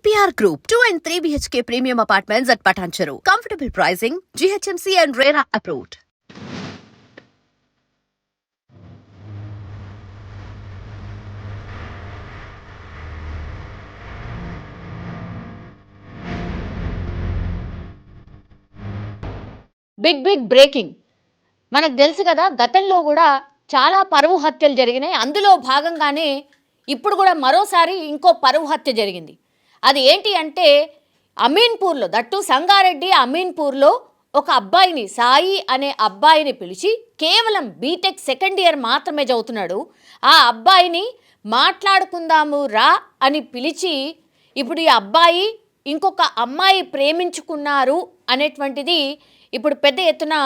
APR Group, 2 and 3 BHK premium apartments at Patancheru. Comfortable pricing, GHMC and RERA approved. Big breaking. మనకు తెలుసు కదా, గతంలో కూడా చాలా పరువు హత్యలు జరిగినాయి. అందులో భాగంగానే ఇప్పుడు కూడా మరోసారి ఇంకో పరువు హత్య జరిగింది. అది ఏంటి అంటే అమీన్పూర్లో, దట్టు సంగారెడ్డి అమీన్పూర్లో ఒక అబ్బాయిని, సాయి అనే అబ్బాయిని పిలిచి, కేవలం బీటెక్ సెకండ్ ఇయర్ మాత్రమే చదువుతున్నాడు, ఆ అబ్బాయిని మాట్లాడుకుందాము రా అని పిలిచి, ఇప్పుడు ఈ అబ్బాయి ఇంకొక అమ్మాయి ప్రేమించుకున్నారు అనేటువంటిది ఇప్పుడు పెద్ద ఎత్తున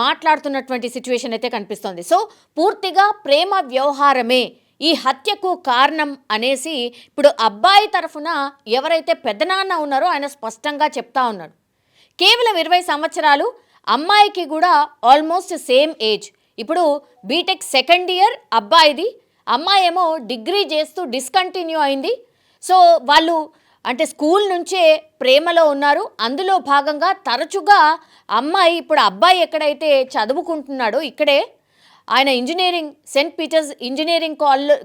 మాట్లాడుతున్నటువంటి సిచ్యువేషన్ అయితే కనిపిస్తోంది. సో పూర్తిగా ప్రేమ వ్యవహారమే ఈ హత్యకు కారణం అనేసి ఇప్పుడు అబ్బాయి తరఫున ఎవరైతే పెద్దనాన్న ఉన్నారో ఆయన స్పష్టంగా చెప్తా ఉన్నాడు. కేవలం 20 సంవత్సరాలు, అమ్మాయికి కూడా ఆల్మోస్ట్ సేమ్ ఏజ్. ఇప్పుడు బీటెక్ సెకండ్ ఇయర్ అబ్బాయిది, అమ్మాయి ఏమో డిగ్రీ చేస్తూ డిస్కంటిన్యూ అయింది. సో వాళ్ళు అంటే స్కూల్ నుంచే ప్రేమలో ఉన్నారు. అందులో భాగంగా తరచుగా అమ్మాయి, ఇప్పుడు అబ్బాయి ఎక్కడైతే చదువుకుంటున్నాడో ఇక్కడే ఆయన ఇంజనీరింగ్, సెయింట్ పీటర్స్ ఇంజనీరింగ్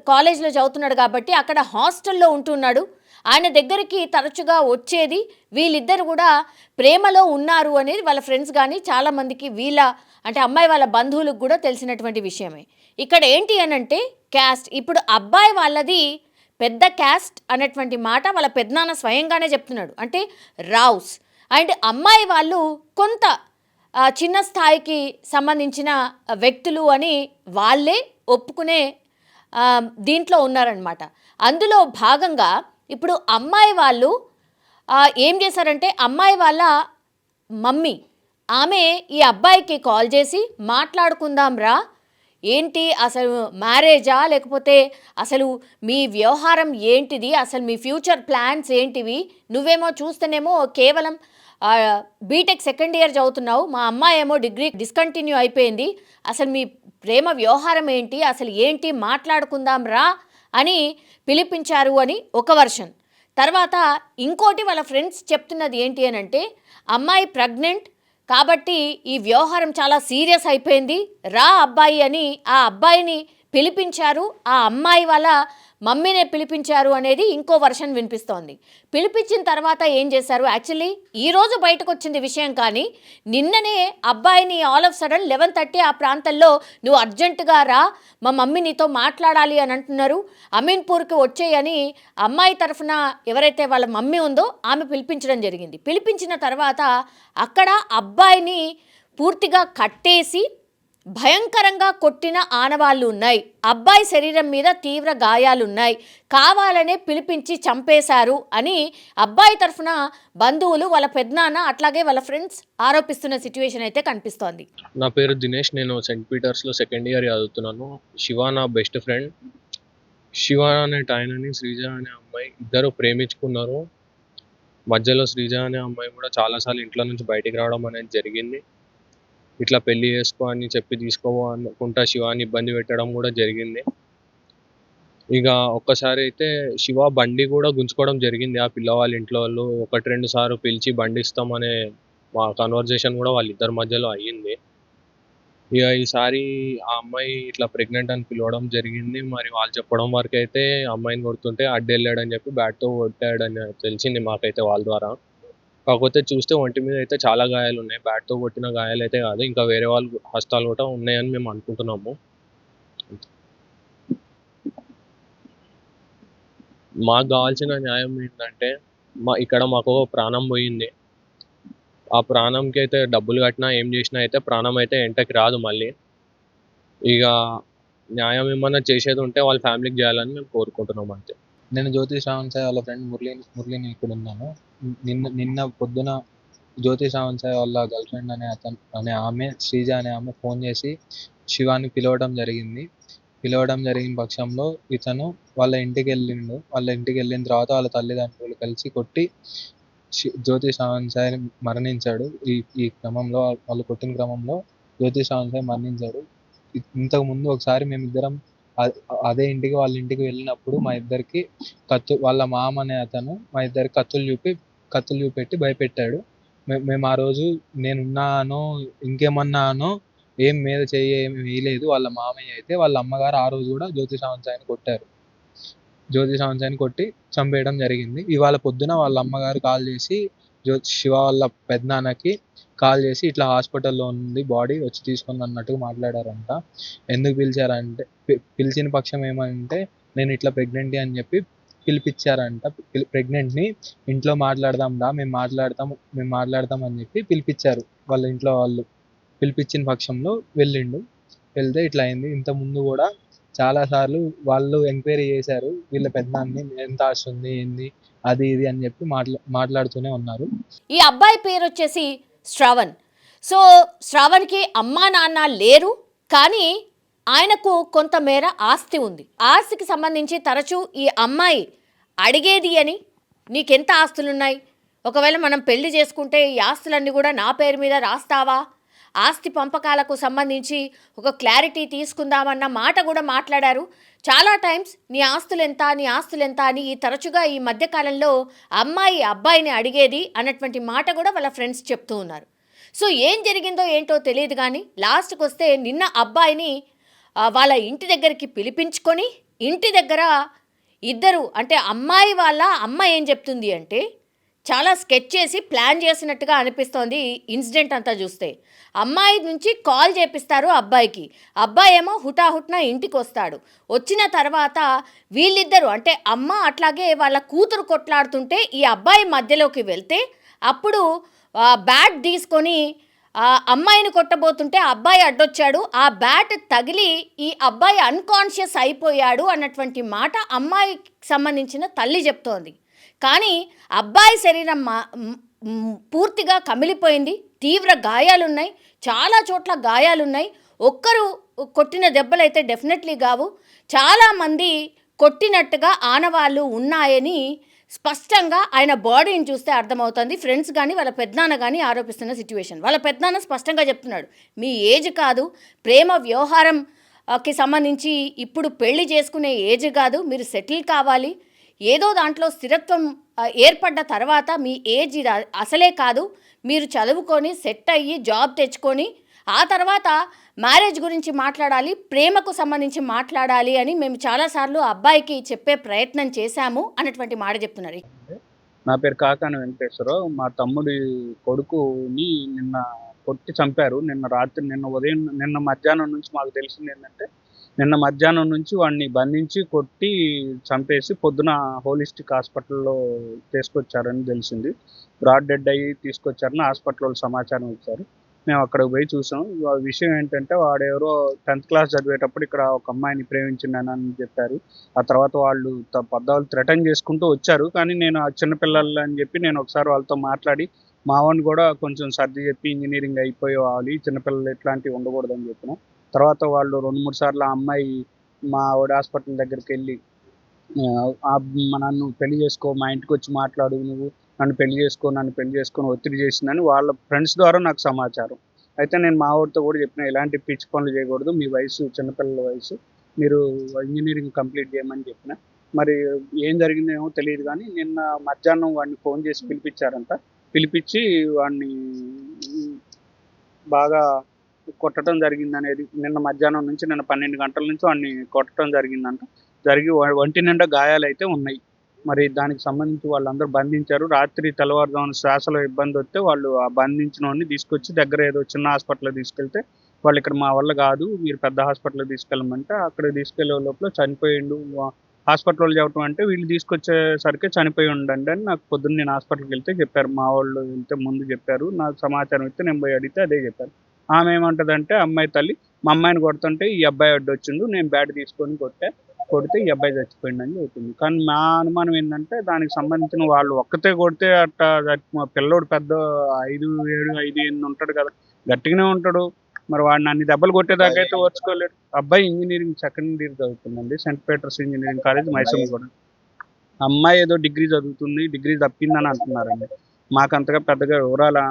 కాలేజ్లో చదువుతున్నాడు కాబట్టి అక్కడ హాస్టల్లో ఉంటున్నాడు. ఆయన దగ్గరికి తరచుగా వచ్చేది. వీళ్ళిద్దరు కూడా ప్రేమలో ఉన్నారు అనేది వాళ్ళ ఫ్రెండ్స్ కానీ చాలామందికి, వీళ్ళ అంటే అమ్మాయి వాళ్ళ బంధువులకు కూడా తెలిసినటువంటి విషయమే. ఇక్కడ ఏంటి అనంటే క్యాస్ట్. ఇప్పుడు అబ్బాయి వాళ్ళది పెద్ద క్యాస్ట్ అనేటువంటి మాట వాళ్ళ పెద్దనాన్న స్వయంగానే చెప్తున్నాడు, అంటే రావుస్. అండ్ అమ్మాయి వాళ్ళు కొంత చిన్న స్థాయికి సంబంధించిన వ్యక్తులు అని వాళ్ళే ఒప్పుకునే దీంట్లో ఉన్నారనమాట. అందులో భాగంగా ఇప్పుడు అమ్మాయి వాళ్ళు ఏం చేశారంటే, అమ్మాయి వాళ్ళ మమ్మీ ఆమె ఈ అబ్బాయికి కాల్ చేసి, మాట్లాడుకుందాం రా, ఏంటి అసలు మ్యారేజా, లేకపోతే అసలు మీ వ్యవహారం ఏంటిది, అసలు మీ ఫ్యూచర్ ప్లాన్స్ ఏంటివి, నువ్వేమో చూస్తేనేమో కేవలం బీటెక్ సెకండ్ ఇయర్ చదువుతున్నావు, మా అమ్మాయి ఏమో డిగ్రీ డిస్కంటిన్యూ అయిపోయింది, అసలు మీ ప్రేమ వ్యవహారం ఏంటి, అసలు ఏంటి, మాట్లాడుకుందాం రా అని పిలిపించారు అని ఒక వర్షన్. తర్వాత ఇంకోటి వాళ్ళ ఫ్రెండ్స్ చెప్తున్నది ఏంటి అని అంటే, అమ్మాయి ప్రెగ్నెంట్ కాబట్టి ఈ వ్యవహారం చాలా సీరియస్ అయిపోయింది, రా అబ్బాయి అని ఆ అబ్బాయిని పిలిపించారు, ఆ అమ్మాయి వాళ్ళ మమ్మీనే పిలిపించారు అనేది ఇంకో వర్షన్ వినిపిస్తోంది. పిలిపించిన తర్వాత ఏం చేశారు, యాక్చువల్లీ ఈరోజు బయటకు వచ్చింది విషయం, కానీ నిన్ననే అబ్బాయిని ఆల్ ఆఫ్ సడన్ 11:30 ఆ ప్రాంతంలో నువ్వు అర్జెంటుగా రా, మా మమ్మీ నీతో మాట్లాడాలి అని అంటున్నారు, అమీన్పూర్కి వచ్చేయని అమ్మాయి తరఫున ఎవరైతే వాళ్ళ మమ్మీ ఉందో ఆమె పిలిపించడం జరిగింది. పిలిపించిన తర్వాత అక్కడ అబ్బాయిని పూర్తిగా కట్టేసి భయంకరంగా కొట్టిన ఆనవాళ్ళు ఉన్నాయి, అబ్బాయి శరీరం మీద తీవ్ర గాయాలున్నాయి, కావాలనే పిలిపించి చంపేశారు అని అబ్బాయి తరఫున బంధువులు, వాళ్ళ పెద్దనాన్న, అట్లాగే వాళ్ళ ఫ్రెండ్స్ ఆరోపిస్తున్న సిచ్యువేషన్ అయితే కనిపిస్తోంది. నా పేరు దినేష్, నేను సెయింట్ పీటర్స్లో సెకండ్ ఇయర్ చదువుతున్నాను. శివ నా బెస్ట్ ఫ్రెండ్. శివ అనే ఆయనని శ్రీజ అనే అమ్మాయి ఇద్దరు ప్రేమించుకున్నారు. మధ్యలో శ్రీజ అనే అమ్మాయి కూడా చాలాసార్లు ఇంట్లో నుంచి బయటికి రావడం అనేది జరిగింది. ఇట్లా పెళ్లి చేసుకో అని చెప్పి తీసుకోవో అనుకుంటా శివాని ఇబ్బంది పెట్టడం కూడా జరిగింది. ఇక ఒక్కసారి అయితే శివ బండి కూడా గుంజుకోవడం జరిగింది. ఆ పిల్లవాళ్ళ ఇంట్లో వాళ్ళు 1-2 సార్లు పిలిచి బండి ఇస్తామనే మా కన్వర్జేషన్ కూడా వాళ్ళిద్దరి మధ్యలో అయ్యింది. ఇక ఈసారి ఆ అమ్మాయి ఇట్లా ప్రెగ్నెంట్ అని పిలవడం జరిగింది. మరి వాళ్ళు చెప్పడం వరకు అయితే అమ్మాయిని కొడుతుంటే అడ్డెళ్ళాడని చెప్పి బ్యాట్తో కొట్టాడని తెలిసింది మాకైతే వాళ్ళ ద్వారా. కాకపోతే చూస్తే ఒంటి మీద అయితే చాలా గాయాలు ఉన్నాయి, బ్యాట్తో కొట్టిన గాయాలు అయితే కాదు, ఇంకా వేరే వాళ్ళు హస్తాలు కూడా ఉన్నాయని మేము అనుకుంటున్నాము. మాకు కావాల్సిన న్యాయం ఏంటంటే, ఇక్కడ మాకు ప్రాణం పోయింది, ఆ ప్రాణంకి అయితే డబ్బులు కట్టినా ఏం చేసినా అయితే ప్రాణం అయితే ఎంటకి రాదు మళ్ళీ. ఇక న్యాయం ఏమన్నా చేసేది ఉంటే వాళ్ళ ఫ్యామిలీకి చేయాలని మేము కోరుకుంటున్నాం అంతే. నేను జ్యోతి శ్రావణ్ సాయి వాళ్ళ ఫ్రెండ్ మురళిని ఇక్కడ ఉన్నాను. నిన్న పొద్దున జ్యోతి శ్రావణ్ సాయి వాళ్ళ గర్ల్ ఫ్రెండ్ అనే ఆమె, శ్రీజ అనే ఆమె ఫోన్ చేసి శివాని పిలవడం జరిగిన పక్షంలో ఇతను వాళ్ళ ఇంటికి వెళ్ళిండు. వాళ్ళ ఇంటికి వెళ్ళిన తర్వాత వాళ్ళ తల్లిదండ్రులు కలిసి కొట్టి జ్యోతి శ్రావణ్ సాయి మరణించాడు. ఈ క్రమంలో, వాళ్ళు కొట్టిన క్రమంలో జ్యోతి శ్రావణ్ సాయి మరణించాడు. ఇంతకు ముందు ఒకసారి మేమిద్దరం అదే ఇంటికి వాళ్ళ ఇంటికి వెళ్ళినప్పుడు మా ఇద్దరికి వాళ్ళ మామ అనే అతను మా ఇద్దరికి కత్తులు చూపెట్టి భయపెట్టాడు. మేము ఆ రోజు నేనున్నానో ఇంకేమన్నానో ఏం మీద చెయ్యి ఏమి వేయలేదు. వాళ్ళ మామయ్య అయితే వాళ్ళ అమ్మగారు ఆ రోజు కూడా జ్యోతి సావంత్ కొట్టారు. జ్యోతి సావంత్ కొట్టి చంపేయడం జరిగింది. ఇవాళ పొద్దున వాళ్ళ అమ్మగారు కాల్ చేసి శివ వాళ్ళ పెద్దనాన్నకి కాల్ చేసి ఇట్లా హాస్పిటల్లో ఉంది బాడీ వచ్చి తీసుకుంది అన్నట్టుగా మాట్లాడారంట. ఎందుకు పిలిచారంటే పిలిచిన పక్షం ఏమంటే నేను ఇట్లా ప్రెగ్నెంట్ అని చెప్పి పిలిపించారంట. ప్రెగ్నెంట్ని ఇంట్లో మాట్లాడదాం రా మేము మాట్లాడతాం అని చెప్పి పిలిపించారు వాళ్ళ ఇంట్లో వాళ్ళు. పిలిపించిన పక్షంలో వెళ్తే ఇట్లా అయింది. ఇంత ముందు కూడా చాలా సార్లు వాళ్ళు ఎంక్వైరీ చేశారు వీళ్ళ పెద్దనాన్ని ఎంత ఆస్తుంది ఏంది అది ఇది అని చెప్పి మాట్లాడుతూనే ఉన్నారు. ఈ అబ్బాయి పేరు వచ్చేసి శ్రవణ్. సో శ్రవణ్కి అమ్మా నాన్న లేరు, కానీ ఆయనకు కొంతమేర ఆస్తి ఉంది. ఆస్తికి సంబంధించి తరచూ ఈ అమ్మాయి అడిగేది అని, నీకెంత ఆస్తులున్నాయి, ఒకవేళ మనం పెళ్లి చేసుకుంటే ఈ ఆస్తులన్నీ కూడా నా పేరు మీద రాస్తావా, ఆస్తి పంపకాలకు సంబంధించి ఒక క్లారిటీ తీసుకుందామన్న మాట కూడా మాట్లాడారు. చాలా టైమ్స్ నీ ఆస్తులు ఎంత అని ఈ తరచుగా ఈ మధ్యకాలంలో అమ్మాయి అబ్బాయిని అడిగేది అన్నటువంటి మాట కూడా వాళ్ళ ఫ్రెండ్స్ చెప్తూ ఉన్నారు. సో ఏం జరిగిందో ఏంటో తెలియదు, కానీ లాస్ట్కి వస్తే నిన్న అబ్బాయిని వాళ్ళ ఇంటి దగ్గరికి పిలిపించుకొని ఇంటి దగ్గర ఇద్దరు, అంటే అమ్మాయి వాళ్ళ అమ్మ ఏం చెప్తుంది అంటే చాలా స్కెచ్ చేసి ప్లాన్ చేసినట్టుగా అనిపిస్తోంది ఇన్సిడెంట్ అంతా చూస్తే. అమ్మాయి నుంచి కాల్ చేపిస్తారు అబ్బాయికి, అబ్బాయి ఏమో హుటాహుట్న ఇంటికి వస్తాడు. వచ్చిన తర్వాత వీళ్ళిద్దరూ అంటే అమ్మ అట్లాగే వాళ్ళ కూతురు కొట్లాడుతుంటే ఈ అబ్బాయి మధ్యలోకి వెళ్తే అప్పుడు బ్యాట్ తీసుకొని అమ్మాయిని కొట్టబోతుంటే అబ్బాయి అడ్డొచ్చాడు, ఆ బ్యాట్ తగిలి ఈ అబ్బాయి అన్కాన్షియస్ అయిపోయాడు అన్నటువంటి మాట అమ్మాయికి సంబంధించిన తల్లి చెప్తోంది. కానీ అబ్బాయి శరీరం పూర్తిగా కమిలిపోయింది, తీవ్ర గాయాలున్నాయి, చాలా చోట్ల గాయాలున్నాయి. ఒక్కరు కొట్టిన దెబ్బలైతే డెఫినెట్లీ కావు, చాలామంది కొట్టినట్టుగా ఆనవాళ్ళు ఉన్నాయని స్పష్టంగా ఆయన బాడీని చూస్తే అర్థమవుతుంది. ఫ్రెండ్స్ కానీ వాళ్ళ పెద్దనాన్న కానీ ఆరోపిస్తున్న సిచ్యువేషన్. వాళ్ళ పెద్దనాన్న స్పష్టంగా చెప్తున్నాడు, మీ ఏజ్ కాదు, ప్రేమ వ్యవహారంకి సంబంధించి ఇప్పుడు పెళ్లి చేసుకునే ఏజ్ కాదు, మీరు సెటిల్ కావాలి, ఏదో దాంట్లో స్థిరత్వం ఏర్పడ్డ తర్వాత మీ ఏజ్ ఇది అసలే కాదు, మీరు చదువుకొని సెట్ అయ్యి జాబ్ తెచ్చుకొని ఆ తర్వాత మ్యారేజ్ గురించి మాట్లాడాలి, ప్రేమకు సంబంధించి మాట్లాడాలి అని మేము చాలాసార్లు అబ్బాయికి చెప్పే ప్రయత్నం చేశాము అన్నటువంటి మాట చెప్తున్నారు. నా పేరు కాకాని వెంకటేశ్వరరావు. మా తమ్ముడి కొడుకుని నిన్న కొట్టి చంపారు. నిన్న మధ్యాహ్నం నుంచి మాకు తెలిసింది ఏంటంటే, నిన్న మధ్యాహ్నం నుంచి వాడిని బంధించి కొట్టి చంపేసి పొద్దున హోలిస్టిక్ హాస్పిటల్లో తీసుకొచ్చారని తెలిసింది. బ్రాడ్ డెడ్ అయ్యి తీసుకొచ్చారని హాస్పిటల్లో సమాచారం ఇచ్చారు. మేము అక్కడికి పోయి చూసాం. విషయం ఏంటంటే, వాడెవరో 10th క్లాస్ చదివేటప్పుడు ఇక్కడ ఒక అమ్మాయిని ప్రేమించిందని చెప్పారు. ఆ తర్వాత వాళ్ళు పద్దాలు థ్రెటన్ చేసుకుంటూ వచ్చారు. కానీ నేను ఆ చిన్నపిల్లలు అని చెప్పి నేను ఒకసారి వాళ్ళతో మాట్లాడి మా వాడిని కూడా కొంచెం సర్ది చెప్పి ఇంజనీరింగ్ అయిపోవాలి, చిన్నపిల్లలు ఇట్లాంటివి ఉండకూడదని చెప్పిన తర్వాత వాళ్ళు 2-3 సార్లు ఆ అమ్మాయి మా వాడి హాస్పిటల్ దగ్గరికి వెళ్ళి నన్ను పెళ్లి చేసుకో, మా ఇంటికి వచ్చి మాట్లాడు, నన్ను పెళ్లి చేసుకొని ఒత్తిడి చేసిందని వాళ్ళ ఫ్రెండ్స్ ద్వారా నాకు సమాచారం. అయితే నేను మా వాడితో కూడా చెప్పిన, ఇలాంటి పిచ్చి పనులు చేయకూడదు, మీ వయసు చిన్నపిల్లల వయసు, మీరు ఇంజనీరింగ్ కంప్లీట్ చేయమని చెప్పిన. మరి ఏం జరిగిందో ఏమో తెలియదు, కానీ నిన్న మధ్యాహ్నం వాడిని ఫోన్ చేసి పిలిపించి వాడిని బాగా కొట్టడం జరిగిందనేది, నిన్న మధ్యాహ్నం నుంచి నిన్న 12 గంటల నుంచి వాడిని కొట్టడం జరిగిందంట. ఒంటి నిండా గాయాలు అయితే ఉన్నాయి. మరి దానికి సంబంధించి వాళ్ళందరూ బంధించారు. రాత్రి తెల్లవారుజామున శ్వాసలో ఇబ్బంది వస్తే వాళ్ళు ఆ బంధించిన వాడిని తీసుకొచ్చి దగ్గర ఏదో చిన్న హాస్పిటల్కి తీసుకెళ్తే వాళ్ళు ఇక్కడ మా వల్ల కాదు, మీరు పెద్ద హాస్పిటల్కి తీసుకెళ్ళమంటే అక్కడికి తీసుకెళ్లే లోపల చనిపోయిండు. హాస్పిటల్లో చెప్పడం అంటే వీళ్ళు తీసుకొచ్చేసరికి చనిపోయి ఉండండి అని నాకు పొద్దున్న నేను హాస్పిటల్కి వెళ్తే చెప్పారు. మా వాళ్ళు వెళ్తే ముందు చెప్పారు, నాకు సమాచారం ఇస్తే నేను పోయి అడిగితే అదే చెప్పారు. ఆమె ఏమంటదంటే, అమ్మాయి తల్లి, మా అమ్మాయిని కొడుతుంటే ఈ అబ్బాయి అడ్డొచ్చిండు, నేను బ్యాట్ తీసుకొని కొడితే ఈ అబ్బాయి చచ్చిపోయిండని చెబుతుంది. కానీ మా అనుమానం ఏంటంటే, దానికి సంబంధించిన వాళ్ళు ఒక్కతే కొడితే అట్టా పిల్లోడు పెద్ద 5-7-5-8 ఉంటాడు కదా, గట్టిగానే ఉంటాడు. మరి వాడిని అన్ని దెబ్బలు కొట్టేదాకా అయితే ఓర్చుకోలేడు. అబ్బాయి ఇంజనీరింగ్ సెకండ్ ఇయర్ చదువుతుందండి, Saint Peter's Engineering College, Mysore కూడా. అమ్మాయి ఏదో డిగ్రీ చదువుతుంది, డిగ్రీ తప్పిందని అంటున్నారండి. మాకు అంతగా పెద్దగా వివరాలు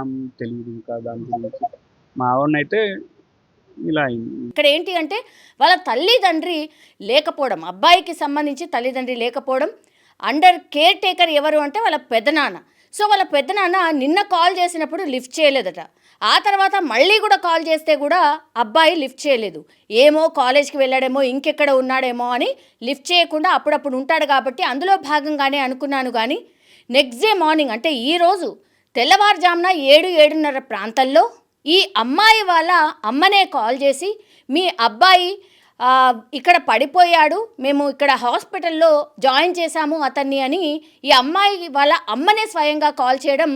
తెలియదు ఇంకా దాని గురించి. మా వాడిని అయితే ఇలా అయింది. ఇక్కడ ఏంటి అంటే వాళ్ళ తల్లిదండ్రి లేకపోవడం, అబ్బాయికి సంబంధించి తల్లిదండ్రి లేకపోవడం, అండర్ కేర్ టేకర్ ఎవరు అంటే వాళ్ళ పెదనాన్న. సో వాళ్ళ పెదనాన్న నిన్న కాల్ చేసినప్పుడు లిఫ్ట్ చేయలేదట. ఆ తర్వాత మళ్ళీ కూడా కాల్ చేస్తే కూడా అబ్బాయి లిఫ్ట్ చేయలేదు. ఏమో కాలేజ్కి వెళ్ళాడేమో, ఇంకెక్కడ ఉన్నాడేమో అని లిఫ్ట్ చేయకుండా అప్పుడప్పుడు ఉంటాడు కాబట్టి అందులో భాగంగానే అనుకున్నాను. కానీ నెక్స్ట్ డే మార్నింగ్ అంటే ఈరోజు తెల్లవారుజామున 7-7:30 ప్రాంతంలో ఈ అమ్మాయి వాళ్ళ అమ్మనే కాల్ చేసి మీ అబ్బాయి ఇక్కడ పడిపోయాడు, మేము ఇక్కడ హాస్పిటల్లో జాయిన్ చేశాము అతన్ని అని ఈ అమ్మాయి వాళ్ళ అమ్మనే స్వయంగా కాల్ చేయడం,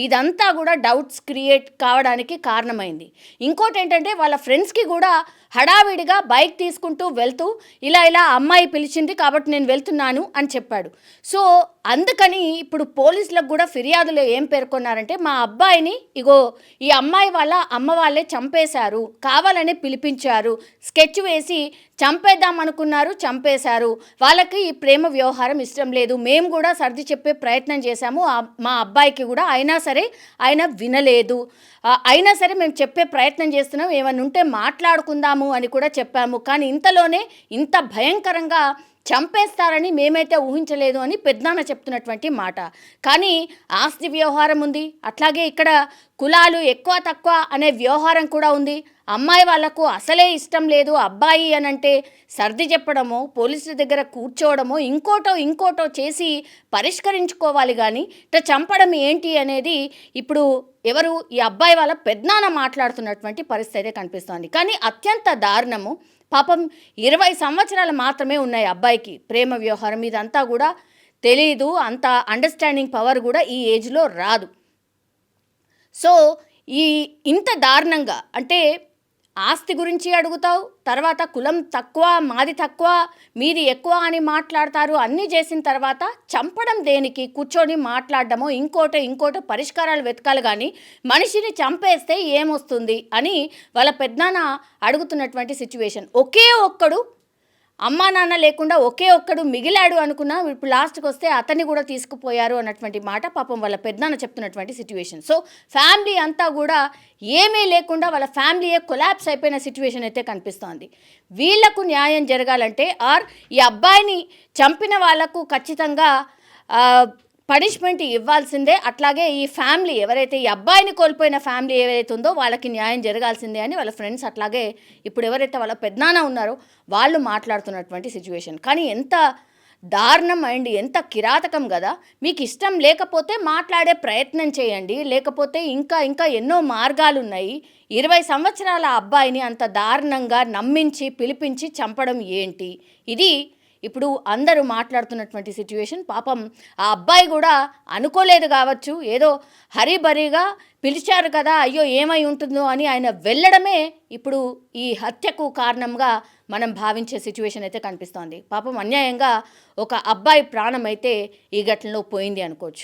ఇదంతా కూడా డౌట్స్ క్రియేట్ కావడానికి కారణమైంది. ఇంకోటి ఏంటంటే వాళ్ళ ఫ్రెండ్స్కి కూడా హడావిడిగా బైక్ తీసుకుంటూ వెళ్తూ ఇలా అమ్మాయి పిలిచింది కాబట్టి నేను వెళ్తున్నాను అని చెప్పాడు. సో అందుకని ఇప్పుడు పోలీసులకు కూడా ఫిర్యాదులో ఏం పేర్కొన్నారంటే మా అబ్బాయిని ఇగో ఈ అమ్మాయి వాళ్ళ అమ్మ వాళ్ళే చంపేశారు, కావాలనే పిలిపించారు, స్కెచ్ వేసి చంపేద్దాం అనుకున్నారు, చంపేశారు, వాళ్ళకి ఈ ప్రేమ వ్యవహారం ఇష్టం లేదు, మేము కూడా సర్ది చెప్పే ప్రయత్నం చేశాము మా అబ్బాయికి కూడా, అయినా సరే ఆయన వినలేదు, అయినా సరే మేము చెప్పే ప్రయత్నం చేస్తున్నాం, ఏమైనా ఉంటే మాట్లాడుకుందాము అని కూడా చెప్పాము, కానీ ఇంతలోనే ఇంత భయంకరంగా చంపేస్తారని మేమైతే ఊహించలేదు అని పెద్దనాన్న చెప్తున్నటువంటి మాట. కానీ ఆస్తి వ్యవహారం ఉంది, అట్లాగే ఇక్కడ కులాలు ఎక్కువ తక్కువ అనే వ్యవహారం కూడా ఉంది. అమ్మాయి వాళ్లకు అసలే ఇష్టం లేదు అబ్బాయి అని అంటే సర్ది చెప్పడమో, పోలీసుల దగ్గర కూర్చోవడమో, ఇంకోటో చేసి పరిష్కరించుకోవాలి. కానీ ఇట్లా చంపడం ఏంటి అనేది ఇప్పుడు ఎవరు ఈ అబ్బాయి వాళ్ళ పెద్దనాన్న మాట్లాడుతున్నటువంటి పరిస్థితి కనిపిస్తోంది. కానీ అత్యంత దారుణము, పాపం 20 సంవత్సరాలు మాత్రమే ఉన్నాయి అబ్బాయికి. ప్రేమ వ్యవహారం ఇదంతా కూడా తెలీదు, అంత అండర్స్టాండింగ్ పవర్ కూడా ఈ ఏజ్లో రాదు. సో ఇంత దారుణంగా అంటే ఆస్తి గురించి అడుగుతావు, తర్వాత కులం తక్కువ మాది తక్కువ మీది ఎక్కువ అని మాట్లాడతారు, అన్నీ చేసిన తర్వాత చంపడం దేనికి? కూర్చొని మాట్లాడడమో ఇంకోటో పరిష్కారాలు వెతకాలి. కానీ మనిషిని చంపేస్తే ఏమొస్తుంది అని వాళ్ళ పెద్దనాన్న అడుగుతున్నటువంటి సిచ్యువేషన్. ఒకే ఒక్కడు అమ్మా నాన్న లేకుండా ఒకే ఒక్కడు మిగిలాడు అనుకున్నా, ఇప్పుడు లాస్ట్కి వస్తే అతన్ని కూడా తీసుకుపోయారు అన్నటువంటి మాట పాపం వాళ్ళ పెద్దనాన్న చెప్తున్నటువంటి సిచ్యువేషన్. సో ఫ్యామిలీ అంతా కూడా ఏమీ లేకుండా వాళ్ళ ఫ్యామిలీయే కొలాప్స్ అయిపోయిన సిచ్యువేషన్ అయితే కనిపిస్తోంది. వీళ్లకు న్యాయం జరగాలంటే ఈ అబ్బాయిని చంపిన వాళ్లకు ఖచ్చితంగా పనిష్మెంట్ ఇవ్వాల్సిందే. అట్లాగే ఈ ఫ్యామిలీ ఎవరైతే ఈ అబ్బాయిని కోల్పోయిన ఫ్యామిలీ ఏవైతే ఉందో వాళ్ళకి న్యాయం జరగాల్సిందే అని వాళ్ళ ఫ్రెండ్స్, అట్లాగే ఇప్పుడు ఎవరైతే వాళ్ళ పెద్దనాన్న ఉన్నారో వాళ్ళు మాట్లాడుతున్నటువంటి సిచ్యువేషన్. కానీ ఎంత దారుణం అండ్ ఎంత కిరాతకం కదా. మీకు ఇష్టం లేకపోతే మాట్లాడే ప్రయత్నం చేయండి, లేకపోతే ఇంకా ఎన్నో మార్గాలు ఉన్నాయి. 20 సంవత్సరాల అబ్బాయిని అంత దారుణంగా నమ్మించి పిలిపించి చంపడం ఏంటి? ఇది ఇప్పుడు అందరూ మాట్లాడుతున్నటువంటి సిచ్యువేషన్. పాపం ఆ అబ్బాయి కూడా అనుకోలేదు కావచ్చు, ఏదో హరిబరిగా పిలిచారు కదా, అయ్యో ఏమై ఉంటుందో అని ఆయన వెళ్ళడమే ఇప్పుడు ఈ హత్యకు కారణంగా మనం భావించే సిచ్యువేషన్ అయితే కనిపిస్తోంది. పాపం అన్యాయంగా ఒక అబ్బాయి ప్రాణం అయితే ఈ ఘటనలో పోయింది అనుకోవచ్చు.